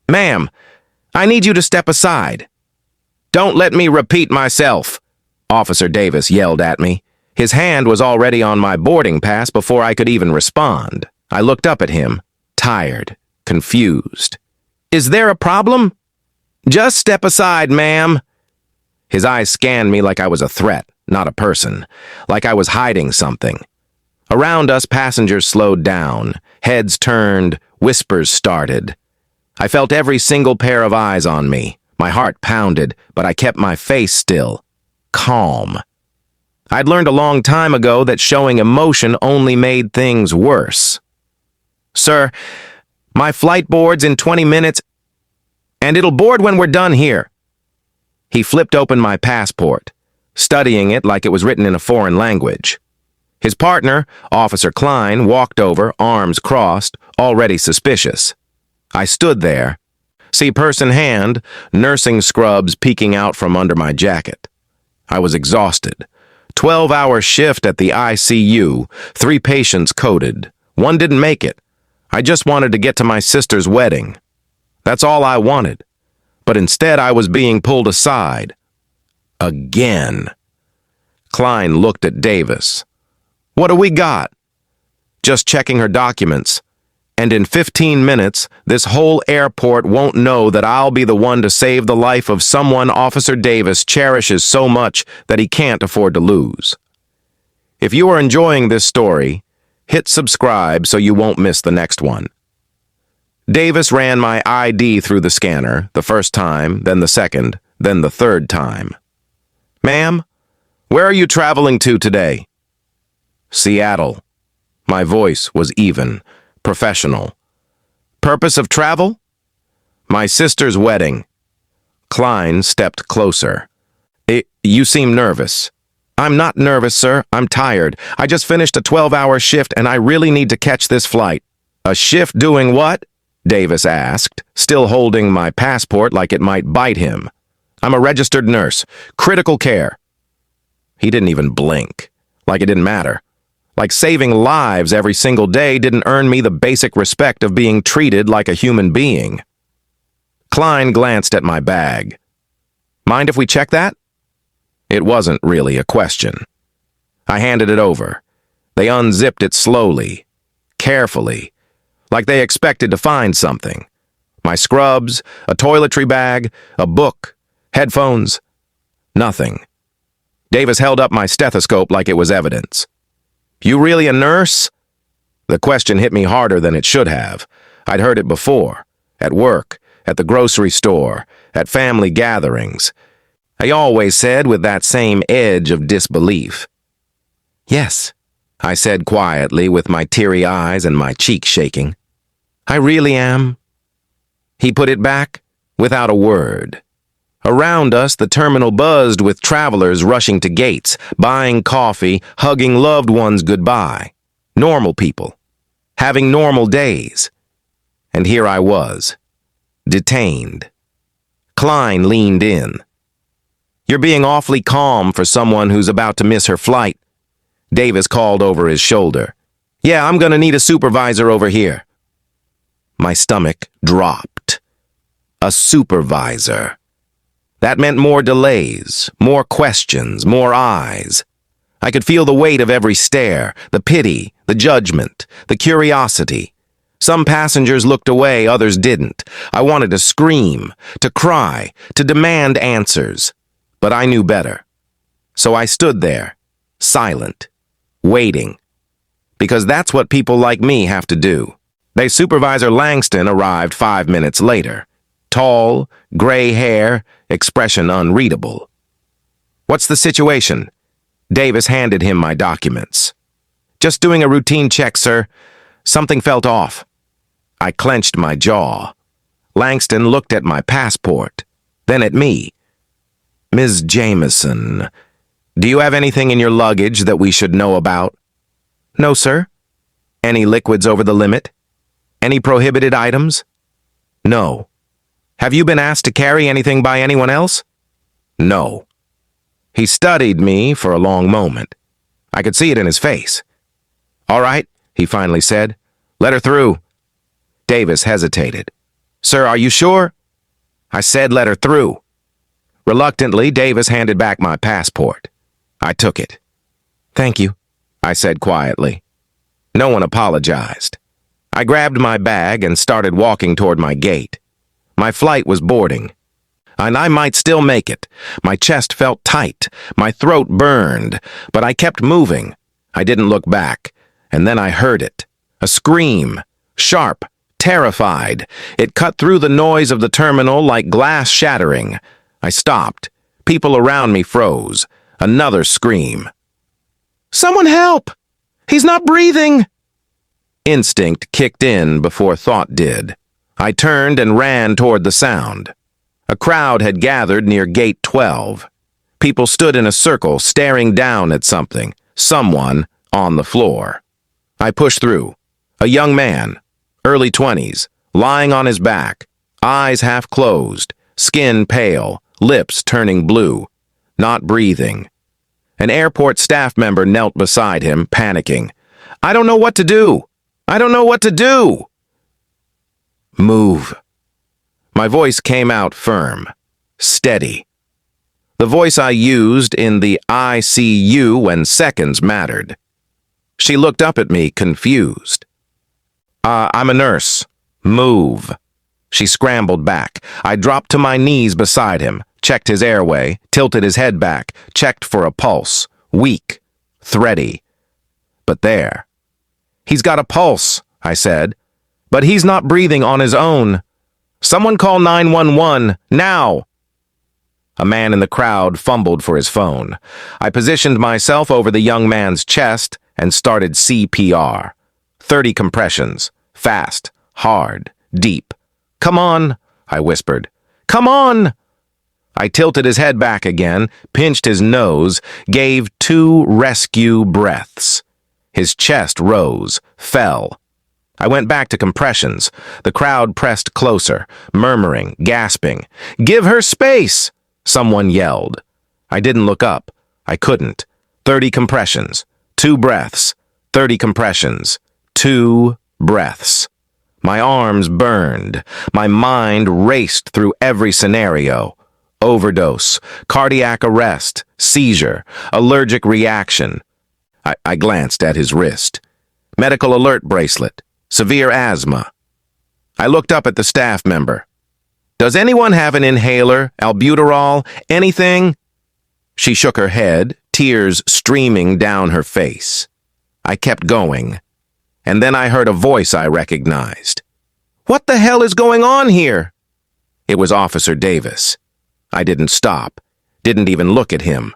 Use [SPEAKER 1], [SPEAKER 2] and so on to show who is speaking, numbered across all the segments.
[SPEAKER 1] Ma'am, I need you to step aside. Don't let me repeat myself, Officer Davis yelled at me. His hand was already on my boarding pass before I could even respond. I looked up at him, tired, confused. Is there a problem? Just step aside, ma'am. His eyes scanned me like I was a threat, not a person, like I was hiding something. Around us, passengers slowed down, heads turned, whispers started. I felt every single pair of eyes on me. My heart pounded, but I kept my face still, calm. I'd learned a long time ago that showing emotion only made things worse. Sir, my flight boards in 20 minutes, and it'll board when we're done here. He flipped open my passport, studying it like it was written in a foreign language. His partner, Officer Klein, walked over, arms crossed, already suspicious. I stood there, see purse in hand, nursing scrubs peeking out from under my jacket. I was exhausted. 12-hour shift at the ICU, 3 patients coded. 1 didn't make it. I just wanted to get to my sister's wedding. That's all I wanted. But instead I was being pulled aside. Again. Klein looked at Davis. What do we got? Just checking her documents. And in 15 minutes, this whole airport won't know that I'll be the one to save the life of someone Officer Davis cherishes so much that he can't afford to lose. If you are enjoying this story, hit subscribe so you won't miss the next one. Davis ran my ID through the scanner, the first time, then the second, then the third time. Ma'am, where are you traveling to today? Seattle. My voice was even, professional. Purpose of travel? My sister's wedding. Klein stepped closer. You seem nervous. I'm not nervous, sir. I'm tired. I just finished a 12-hour shift and I really need to catch this flight. A shift doing what? Davis asked, still holding my passport like it might bite him. I'm a registered nurse. Critical care. He didn't even blink. Like it didn't matter. Like saving lives every single day didn't earn me the basic respect of being treated like a human being. Klein glanced at my bag. Mind if we check that? It wasn't really a question. I handed it over. They unzipped it slowly, carefully, like they expected to find something. My scrubs, a toiletry bag, a book, headphones, nothing. Davis held up my stethoscope like it was evidence. You really a nurse? The question hit me harder than it should have. I'd heard it before, at work, at the grocery store, at family gatherings. I always said with that same edge of disbelief. Yes, I said quietly with my teary eyes and my cheek shaking. I really am. He put it back without a word. Around us, the terminal buzzed with travelers rushing to gates, buying coffee, hugging loved ones goodbye. Normal people, having normal days. And here I was, detained. Klein leaned in. You're being awfully calm for someone who's about to miss her flight. Davis called over his shoulder. Yeah, I'm gonna need a supervisor over here. My stomach dropped. A supervisor. That meant more delays, more questions, more eyes. I could feel the weight of every stare, the pity, the judgment, the curiosity. Some passengers looked away, others didn't. I wanted to scream, to cry, to demand answers. But I knew better. So I stood there, silent, waiting. Because that's what people like me have to do. Supervisor Langston arrived 5 minutes later. Tall, gray hair, expression unreadable. What's the situation? Davis handed him my documents. Just doing a routine check, sir. Something felt off. I clenched my jaw. Langston looked at my passport, then at me. Ms. Jameson, do you have anything in your luggage that we should know about? No, sir. Any liquids over the limit? Any prohibited items? No. Have you been asked to carry anything by anyone else? No. He studied me for a long moment. I could see it in his face. All right, he finally said. Let her through. Davis hesitated. Sir, are you sure? I said let her through. Reluctantly, Davis handed back my passport. I took it. Thank you, I said quietly. No one apologized. I grabbed my bag and started walking toward my gate. My flight was boarding, and I might still make it. My chest felt tight, my throat burned, but I kept moving. I didn't look back, and then I heard it. A scream, sharp, terrified. It cut through the noise of the terminal like glass shattering. I stopped. People around me froze. Another scream. Someone help! He's not breathing! Instinct kicked in before thought did. I turned and ran toward the sound. A crowd had gathered near Gate 12. People stood in a circle, staring down at something, someone on the floor. I pushed through. A young man, early 20s, lying on his back, eyes half closed, skin pale, lips turning blue, not breathing. An airport staff member knelt beside him, panicking. I don't know what to do. I don't know what to do. Move. My voice came out firm, steady. The voice I used in the ICU when seconds mattered. She looked up at me, confused. I'm a nurse. Move. She scrambled back. I dropped to my knees beside him, checked his airway, tilted his head back, checked for a pulse. Weak, thready. But there. He's got a pulse, I said. But he's not breathing on his own. Someone call 911, now! A man in the crowd fumbled for his phone. I positioned myself over the young man's chest and started CPR. 30 compressions. Fast, hard, deep. Come on, I whispered. Come on! I tilted his head back again, pinched his nose, gave 2 rescue breaths. His chest rose, fell. I went back to compressions. The crowd pressed closer, murmuring, gasping. Give her space! Someone yelled. I didn't look up. I couldn't. 30 compressions. 2 breaths. 30 compressions. 2 breaths. My arms burned. My mind raced through every scenario. Overdose, cardiac arrest, seizure, allergic reaction. I glanced at his wrist. Medical alert bracelet. Severe asthma. I looked up at the staff member. Does anyone have an inhaler, albuterol, anything? She shook her head, tears streaming down her face. I kept going, and then I heard a voice I recognized. What the hell is going on here? It was Officer Davis. I didn't stop, didn't even look at him.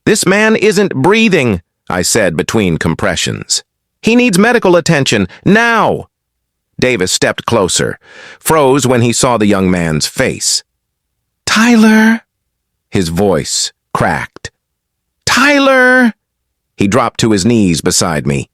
[SPEAKER 1] This man isn't breathing, I said between compressions. He needs medical attention, now! Davis stepped closer, froze when he saw the young man's face. Tyler! His voice cracked. Tyler! He dropped to his knees beside me.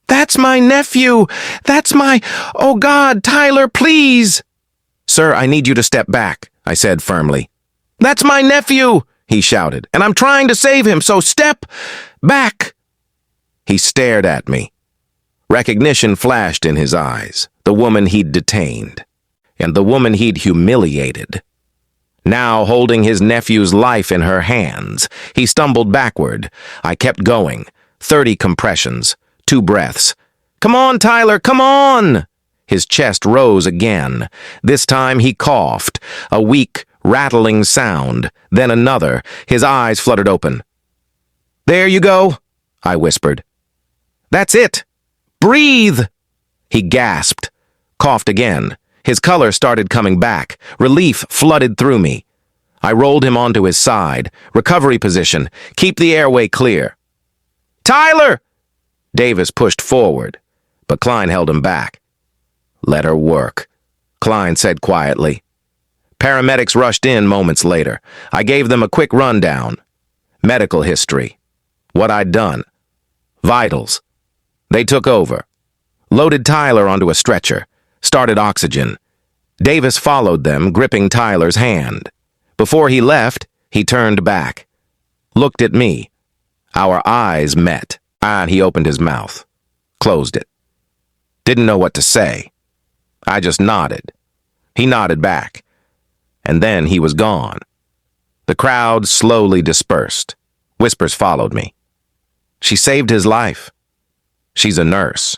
[SPEAKER 1] That's my nephew! That's my... Oh God, Tyler, please! Sir, I need you to step back, I said firmly. That's my nephew, he shouted, and I'm trying to save him, so step back! He stared at me. Recognition flashed in his eyes, the woman he'd detained, and the woman he'd humiliated. Now, holding his nephew's life in her hands, he stumbled backward. I kept going. 30 compressions, 2 breaths. Come on, Tyler, come on! His chest rose again. This time he coughed, a weak, rattling sound, then another. His eyes fluttered open. There you go, I whispered. That's it! Breathe! He gasped, coughed again. His color started coming back. Relief flooded through me. I rolled him onto his side. Recovery position. Keep the airway clear. Tyler! Davis pushed forward, but Klein held him back. Let her work, Klein said quietly. Paramedics rushed in moments later. I gave them a quick rundown. Medical history. What I'd done. Vitals. They took over. Loaded Tyler onto a stretcher. Started oxygen. Davis followed them, gripping Tyler's hand. Before he left, he turned back. Looked at me. Our eyes met, and he opened his mouth. Closed it. Didn't know what to say. I just nodded. He nodded back, and then he was gone. The crowd slowly dispersed. Whispers followed me. She saved his life. She's a nurse.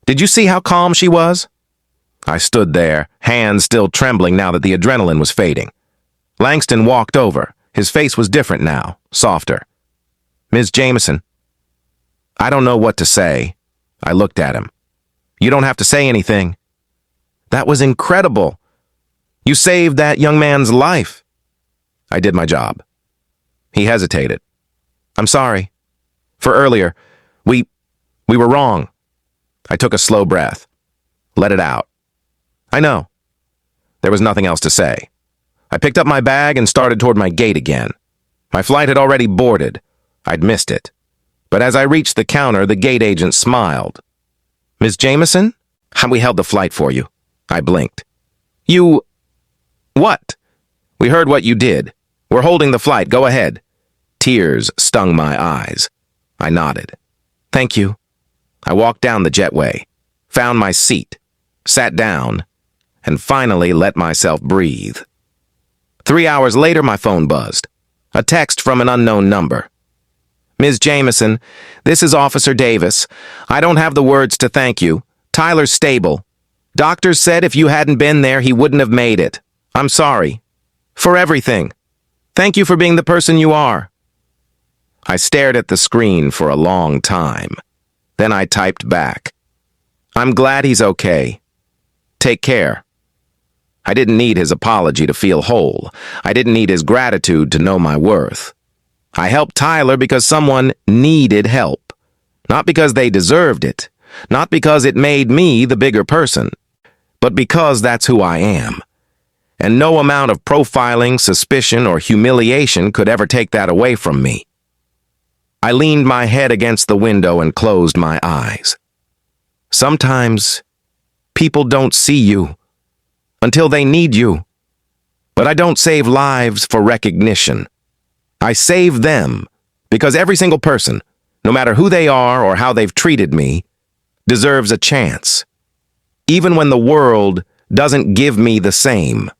[SPEAKER 1] Did you see how calm she was? I stood there, hands still trembling now that the adrenaline was fading. Langston walked over. His face was different now, softer. Ms. Jameson. I don't know what to say. I looked at him. You don't have to say anything. That was incredible. You saved that young man's life. I did my job. He hesitated. I'm sorry. For earlier, we were wrong. I took a slow breath. Let it out. I know. There was nothing else to say. I picked up my bag and started toward my gate again. My flight had already boarded. I'd missed it. But as I reached the counter, the gate agent smiled. Ms. Jameson? We held the flight for you. I blinked. You... What? We heard what you did. We're holding the flight. Go ahead. Tears stung my eyes. I nodded. Thank you. I walked down the jetway, found my seat, sat down, and finally let myself breathe. 3 hours later, my phone buzzed. A text from an unknown number. Ms. Jameson, this is Officer Davis. I don't have the words to thank you. Tyler's stable. Doctors said if you hadn't been there, he wouldn't have made it. I'm sorry. For everything. Thank you for being the person you are. I stared at the screen for a long time. Then I typed back. I'm glad he's okay. Take care. I didn't need his apology to feel whole. I didn't need his gratitude to know my worth. I helped Tyler because someone needed help. Not because they deserved it. Not because it made me the bigger person. But because that's who I am. And no amount of profiling, suspicion, or humiliation could ever take that away from me. I leaned my head against the window and closed my eyes. Sometimes, people don't see you until they need you. But I don't save lives for recognition. I save them because every single person, no matter who they are or how they've treated me, deserves a chance. Even when the world doesn't give me the same.